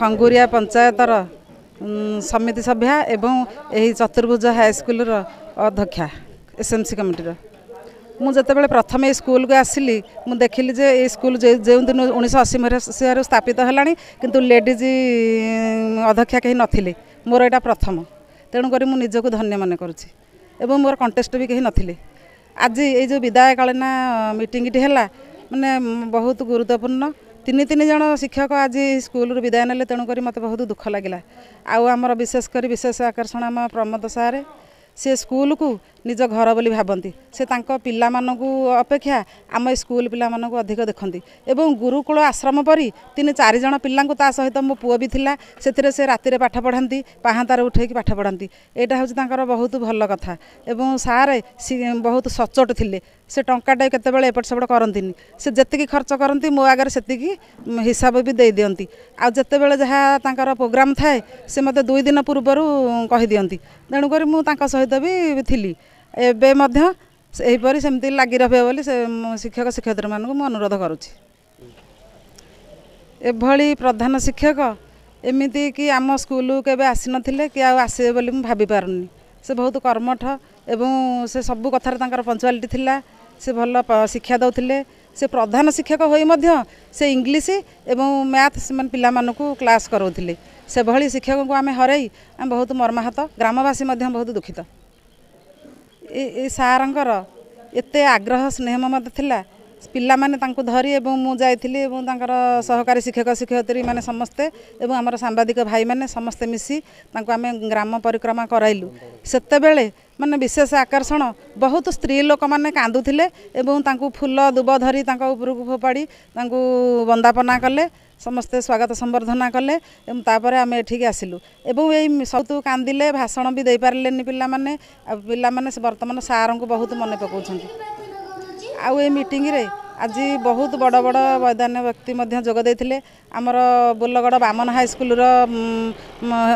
खंगुरिया पंचायतर समिति सभ्या एवं यही चतुर्भुज हाईस्कल अध्यक्षा एसएमसी कमिटी मुझे प्रथम स्कूल को आसिली मुझे देखिली जे ये स्कूल जो दिन 1980 मसीह स्थापित है किंतु लेडीज अध्यक्षा कहीं नथिले मोर यहाँ प्रथम तेणुक मुझे धन्य मन करुँची एवं मोर कंटेस्ट भी कहीं नथिले आज ये जो विदायकालीन मीटिंगटी है माने बहुत गुरुत्वपूर्ण तीन जन शिक्षक आज स्कूल विदाय ने तेणुक मत बहुत दुख लगे आमर विशेषकर विशेष आकर्षण आम प्रमोद सारे सी स्कूल को निज घर बोली भावती से पिला मानकु अपेक्षा आम स्कूल पिला मानकु अधिक देखती एवं गुरुकुल आश्रम परी 3-4 जन पिला सहित मो पुओ भी थिला से राति पाठ पढ़ाती पाहांतार उठे पाठ पढ़ाती यहाँ हूँ बहुत भल कथा एवं सारे बहुत सचोट थिले से टंकाटे केतबेले एपट सेपट करंतिनी से जतिकी खर्च करती मो आगे से हिसाब भी दे दियंती आ जेतेबेले जहाँ तांकर प्रोग्राम थाए से मते 2 दिन पूर्वर कहि दियंती तेणुक मु तांका सहित भी थिली एबे मध्य एहीपरि सेमती लागि रहे बोली से शिक्षक शिक्षयित्री मानक मु अनुरोध करुछि एभली प्रधान शिक्षक एमिति कि आम स्कूल केबे आसी नथिले कि आसे बोली मु भाबी पारुनी से बहुत कर्मठ एवं से सबु कथार तांकर पंचुआलिटी थिला से भल शिक्षा दौथिले से प्रधान शिक्षक होई मध्य से इंग्लिश एवं मैथ से पिला मानकु क्लास करौथिले से भली शिक्षक को आमे हरई आम बहुत मर्माहत ग्रामवासी मध्य बहुत दुखित ए सारंकर एते आग्रह स्नेह ममता थिला पिला माने तांको धरी एवं मु जाइथिली एवं तांकर सहकारी शिक्षक शिक्षयित्री माने समस्ते एवं आमर सांबादिक भाई माने समस्ते मिसी तांको आमे ग्राम परिक्रमा कराइलु सेते बेले माने विशेष आकर्षण बहुत स्त्री लोक माने कांदुथिले एवं तांको फूल दुब धरी तांको उपरकु फोपाड़ी तांको वंदापना कले समस्ते स्वागत संबर्धना कले एवं तापरे आमे एठिक आसिलु एवं एई सबतु कांदिले भाषण भी दे पारलेनी पिला माने वर्तमान सारंको बहुत मने पकाउछन्ती आउ ए मीटिंग रे आज बहुत बड़ बड़ वैधान्य व्यक्ति मध्य जोग देथिले आमर बोलगड़ बामन हाईस्कल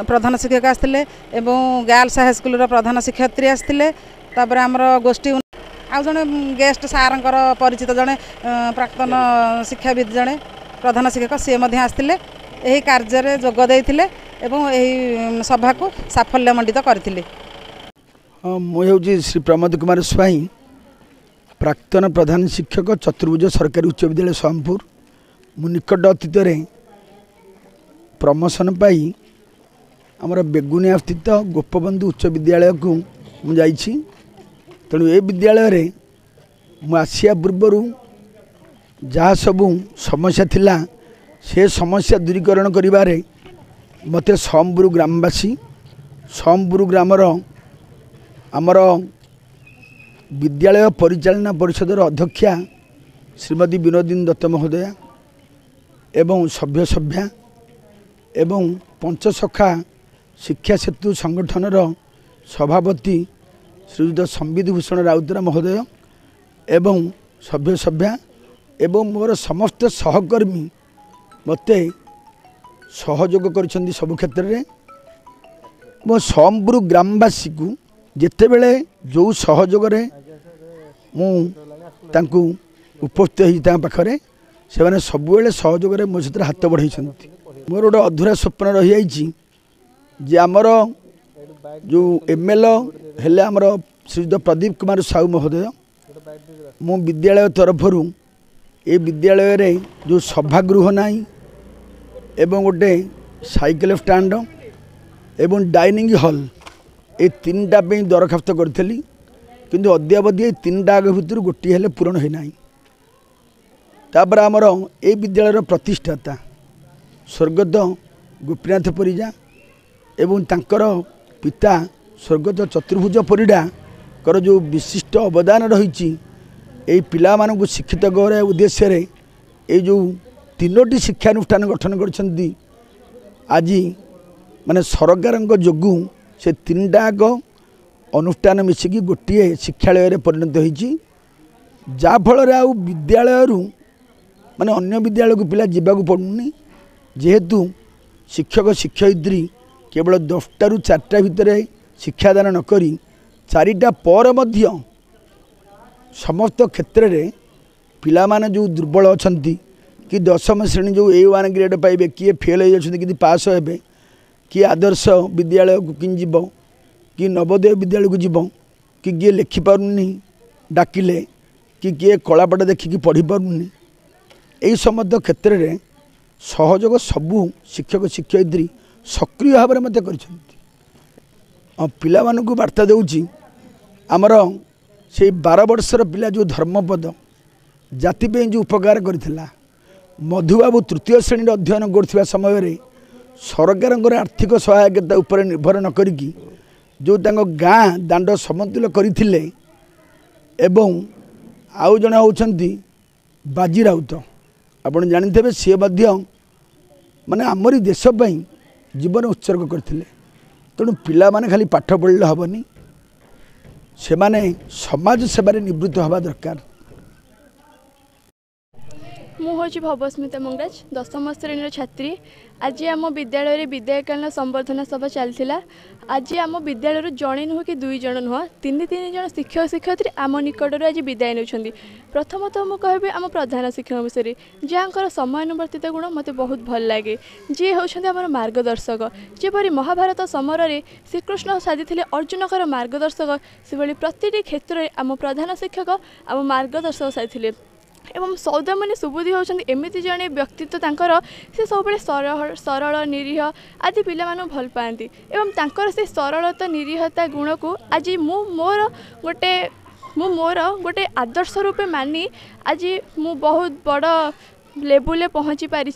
प्रधान शिक्षक आसते एवं गर्ल्स हाईस्कल प्रधान शिक्षयित्री आसते तापर आमर गोष्ठी आउ जड़े गेस्ट सारंकर परिचित जड़े प्राक्तन शिक्षाविद जड़े प्रधान शिक्षक सी आसते यही कार्य जोग देथिले एवं यही सभा को साफल्यमंडित करथिले। मुझे श्री प्रमोद कुमार स्वाई प्राक्तन प्रधान शिक्षक चतुर्भुज सरकारी उच्च विद्यालय सोमपुर मु निकट अतीत प्रमोशन पाई आमर बेगुनिया स्थित गोपबंधु उच्च विद्यालय को मुझे तेणु ए विद्यालय मु आसिया पूर्वर जहाँ सबू समस्या थिला से समस्या दूरीकरण करिबारे मते सोमपुर ग्रामवासी सोमपुर ग्रामर आमर विद्यालय परिचालना परिषदर अध्यक्षा श्रीमती विनोदिनी दत्त महोदया एवं सभ्य सभ्या एवं पंचसखा शिक्षा सेतु संगठनर सभापति श्रीयुत संबित भूषण राउतरा महोदय एवं सभ्य सभ्या एवं मोर समस्त सहकर्मी मते सहयोग कर सबु क्षेत्र में मो सोमपुर ग्रामवासी को जितेबले जो सहयोग मुझे उपस्थित होता पाखे से सबुले सहयोग मो सहित हाथ बढ़ाई मोर गोटे अधूरा स्वप्न रही जे आमर जो एमएलए हेले आमर श्रीयुत प्रदीप कुमार साहू महोदय मु विद्यालय तरफर ए विद्यालय रे जो सभागृह नाई एवं गोटे साइकेल स्टैंड एवं डाइनिंग हॉल ए 3टा दरखास्त करी किंतु अद्यावधि 3टा भितर गोटे हेले पूरण होना तापर आमर ए विद्यालय प्रतिष्ठाता स्वर्गत गोपीनाथ परिजा एवं तांकर पिता स्वर्गत चतुर्भुज परिडा कर जो विशिष्ट अवदान रही पिला मानू शिक्षित कराया उद्देश्य ये जो 3टी शिक्षानुष्ठान गठन कर आज माने सरकार जोगु से 3टाक अनुष्ठान मिसिकी गोटे शिक्षालय परिणत होती जाफल आउ विद्यालय माने अन्य विद्यालय को पिला जावाक पड़ुनी जेहेतु शिक्षक शिक्षयित्री केवल 10टा ରୁ 4टा भितर शिक्षादान नक 4टा पर समस्त क्षेत्र में पिला माने जो दुर्बल अच्छा कि दशम श्रेणी जो A1 ग्रेड पाइबे किए फेल हो पास हे किए आदर्श विद्यालय को कि जीव कि नवोदय विद्यालय को जीव कि किए लिखिपारूनी डाकिले कि किए कलापट देखिकी पढ़ी पारूनी यही समस्त क्षेत्र में सहयोग सबू शिक्षक शिक्षयित्री सक्रिय भाव में मत कर पिला मानू वार्ता दूची आमर से 12 वर्षर पिला जो धर्मपद जाति जो उपकार करथिला मधुबाबू तृतीय श्रेणी अध्ययन कर समय सरकार आर्थिक सहायता उपर निर्भर न करिकी जो गाँ दांड समतुल करथिले एवं आउ जने होउछंती बाजी राउत आपण जानिथे सी माने आमरी देश जीवन उत्सर्ग करथिले तेणु पिला माने खाली पाठ पढ़ले हेनी से माने समाज सेवारे निवृत्त हवा दरकार। मु हूँ भवस्मिता मंगराज 10म श्रेणी छात्री। आज आम विद्यालय विद्याकालीन संवर्धना सभा चलता। आज आम विद्यालय जड़े नुह कि 2 जन नुह 3 जन शिक्षक शिक्षयित्री आम निकटर आज विदाय नौकरी। प्रथमतः मुझे आम प्रधान शिक्षक विषय जहाँकर समयानुवर्तित गुण मत बहुत भल लगे जी होती आम मार्गदर्शक जेपरी महाभारत समर श्रीकृष्ण साधी अर्जुनकर मार्गदर्शक से प्रति क्षेत्र में आम प्रधान शिक्षक आम मार्गदर्शक साधी एवं सौदामणि सुबुद्धि होती एमती जड़े व्यक्तित्व तांकर से सब सरल निरीह आदि पिला भल पाती एवं तांकर से सरलता निरीहता गुण को आज मोर गोटे आदर्श रूपे मानी आज मु बहुत बड़ लेवल पहुँची पारी।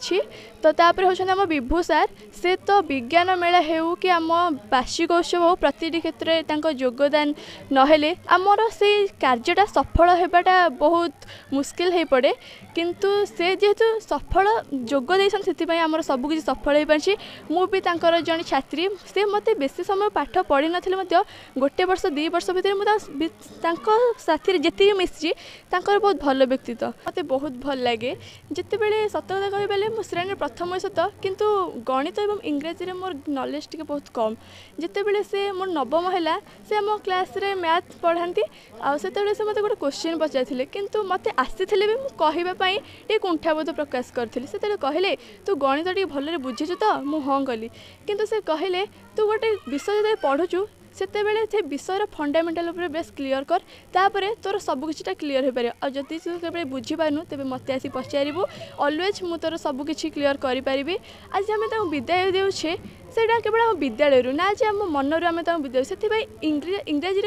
तो तापर होछन आम विभू सार से तो विज्ञान मेला हेउ कि आम वार्षिक उत्सव हो प्रति क्षेत्र में योगदान नहेले आमर से कार्यटा सफल होबाटा बहुत मुस्किल हो पड़े किंतु से जेहेतु सफल जोग देते आमर सबकि सफल हो पार्टी। मु भी तांकर जन छात्री से मत बेसी समय पाठ पढ़ी नथिले गोटे वर्ष 2 वर्ष भीतर साथी जिते मिसी बहुत भल व्यक्तित्व मत बहुत भल लगे। जिते बड़े सत कथा कहले मो श्रेणी प्रथम सत किंतु गणित एवं इंग्राजी रे मोर नॉलेज टिके बहुत कम। जिते बड़े से मोर नवम है से आम क्लास रे मैथ पढ़ाती आते से मत गोटे क्वेश्चन पचार किंतु मत आसी भी कहवाई ये कुंठाबोध प्रकाश करी से कहले तू गणित टे भल बुझीचु तो मु हाँ कली किंतु से कहले तू गोटे विषय जो पढ़ुचु से विषय फंडामेंटाल बेस क्लीयर कर तापर तोर सबकि क्लीयर हो पारे आदि तू बुझीपारनु तेज मत आसी पचारू अलवेज मु तोर सबकि क्लीयर करें। आज आम विदाय देछे से केवल आम विद्यालय ना आज आम मनरू आम विदाय से इंग्राजी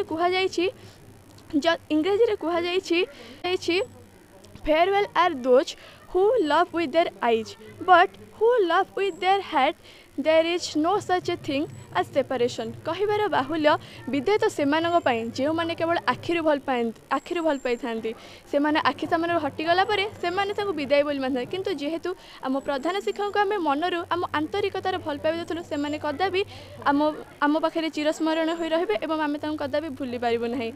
कहुई farewell are those who love with their eyes but who love with their heart there is no such a thing as separation. कहबार बाहुल्य विदाय तो से जो मैंने केवल आखिर भल पाई था से आखि सामने हटिगला से विदाय बोली मानते किंतु जेहेतु आम प्रधान शिक्षक को आम मनरू आम आंतरिकतार भल पाई देलु से कदापि आम पाखे चिरस्मरण हो रही आम कदापि भूली पारू ना।